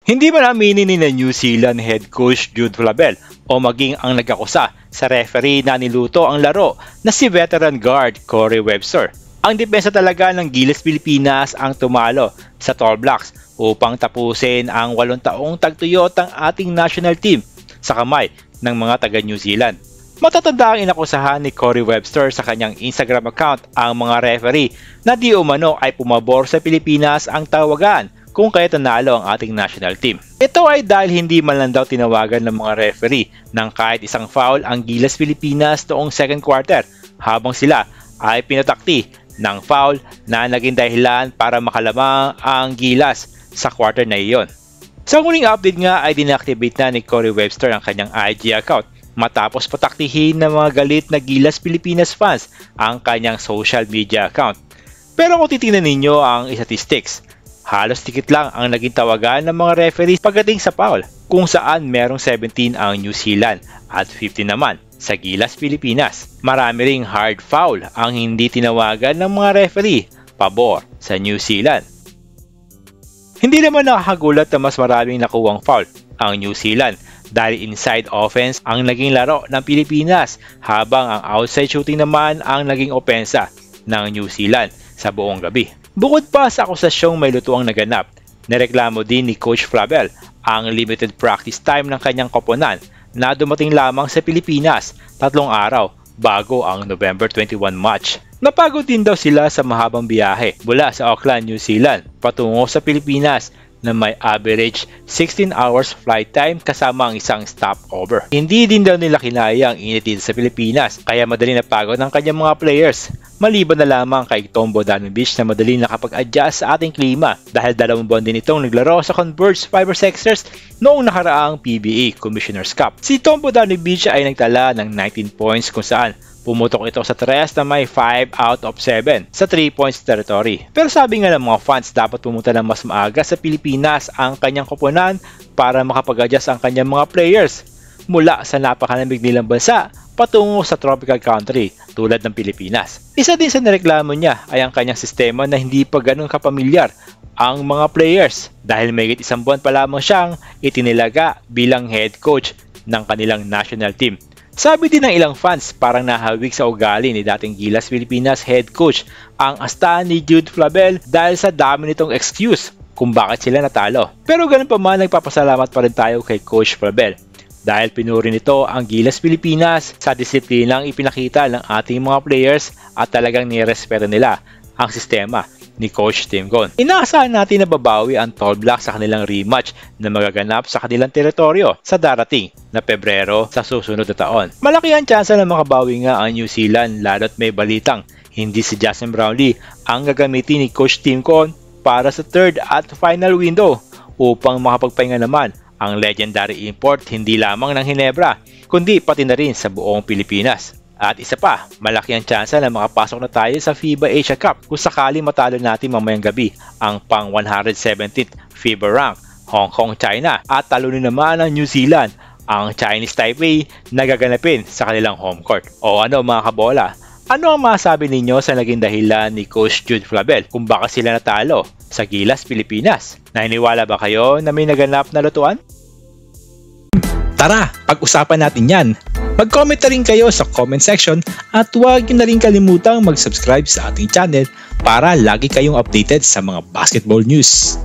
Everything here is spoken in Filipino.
Hindi man aminin ni na New Zealand head coach Jude Flavel o maging ang nagkakusa sa referee na niluto ang laro na si veteran guard Corey Webster. Ang depensa talaga ng Gilas Pilipinas ang tumalo sa Tall Blacks upang tapusin ang 8 taong tagtuyotang ating national team sa kamay ng mga taga New Zealand. Matatanda ang inakusahan ni Corey Webster sa kanyang Instagram account ang mga referee na di umano ay pumabor sa Pilipinas ang tawagan kung kaya nanalo ang ating national team. Ito ay dahil hindi man lang daw tinawagan ng mga referee ng kahit isang foul ang Gilas Pilipinas noong second quarter habang sila ay pinatakti ng foul na naging dahilan para makalamang ang Gilas sa quarter na iyon. Sa huling update nga ay dinactivate na ni Corey Webster ang kanyang IG account matapos pataktihin ng mga galit na Gilas Pilipinas fans ang kanyang social media account. Pero kung titingnan ninyo ang statistics, halos tikit lang ang naging tawagan ng mga referees pagdating sa foul, kung saan merong 17 ang New Zealand at 15 naman sa Gilas Pilipinas. Marami ring hard foul ang hindi tinawagan ng mga referee pabor sa New Zealand. Hindi naman nakakagulat na mas maraming nakuwang foul ang New Zealand dahil inside offense ang naging laro ng Pilipinas habang ang outside shooting naman ang naging opensa ng New Zealand sa buong gabi. Bukod pa sa akusasyong may lutuang naganap, nireklamo din ni Coach Flavel ang limited practice time ng kanyang koponan na dumating lamang sa Pilipinas 3 araw bago ang November 21 match. Napagod din daw sila sa mahabang biyahe mula sa Auckland, New Zealand patungo sa Pilipinas na may average 16 hours flight time kasama ang isang stopover. Hindi din daw nila kinaya ang init dito sa Pilipinas kaya madali napagod ang kanyang mga players. Maliban na lamang kay Tombo Danovic na madali nakapag-adjust sa ating klima dahil 2 buwan din itong naglaro sa Converge Fiber Sixers noong nakaraang PBA Commissioner's Cup. Si Tombo Danovic ay nagtala ng 19 points kung saan pumutok ito sa 3 na may 5 out of 7 sa 3 points territory. Pero sabi nga ng mga fans dapat pumunta ng mas maaga sa Pilipinas ang kanyang koponan para makapag-adjust ang kanyang mga players mula sa napakalamig nilang bansa patungo sa tropical country tulad ng Pilipinas. Isa din sa nireklamo niya ay ang kanyang sistema na hindi pa ganun kapamilyar ang mga players dahil mayigit 1 buwan pa lamang siyang itinilaga bilang head coach ng kanilang national team. Sabi din ng ilang fans parang nahawig sa ugali ni dating Gilas Pilipinas head coach ang asta ni Jude Flavel dahil sa dami nitong excuse kung bakit sila natalo. Pero ganun pa man, nagpapasalamat pa rin tayo kay Coach Flavel dahil pinuri nito ang Gilas Pilipinas sa disiplinang ipinakita ng ating mga players at talagang nirespeto nila ang sistema ni Coach Tim Gon. Inaasahan natin na babawi ang Tall Blacks sa kanilang rematch na magaganap sa kanilang teritoryo sa darating na Pebrero sa susunod na taon. Malaki ang tsansa na makabawi nga ang New Zealand lalo't may balitang hindi si Justin Brownlee ang gagamitin ni Coach Tim Gon para sa third at final window upang makapagpahinga naman ang legendary import hindi lamang ng Hinebra kundi pati na rin sa buong Pilipinas. At isa pa, malaki ang tsansa na makapasok na tayo sa FIBA Asia Cup kung sakali matalo natin mamayang gabi ang pang 117th FIBA rank Hong Kong, China at talunin naman ng New Zealand ang Chinese Taipei na gaganapin sa kanilang home court. O ano mga kabola, ano ang masabi ninyo sa naging dahilan ni Coach Jude Flavel kung bakit sila natalo sa Gilas Pilipinas? Naniniwala ba kayo na may naganap na lutuan? Tara, pag-usapan natin yan! Mag-comment na rin kayo sa comment section at huwag na rin kalimutang mag-subscribe sa ating channel para lagi kayong updated sa mga basketball news.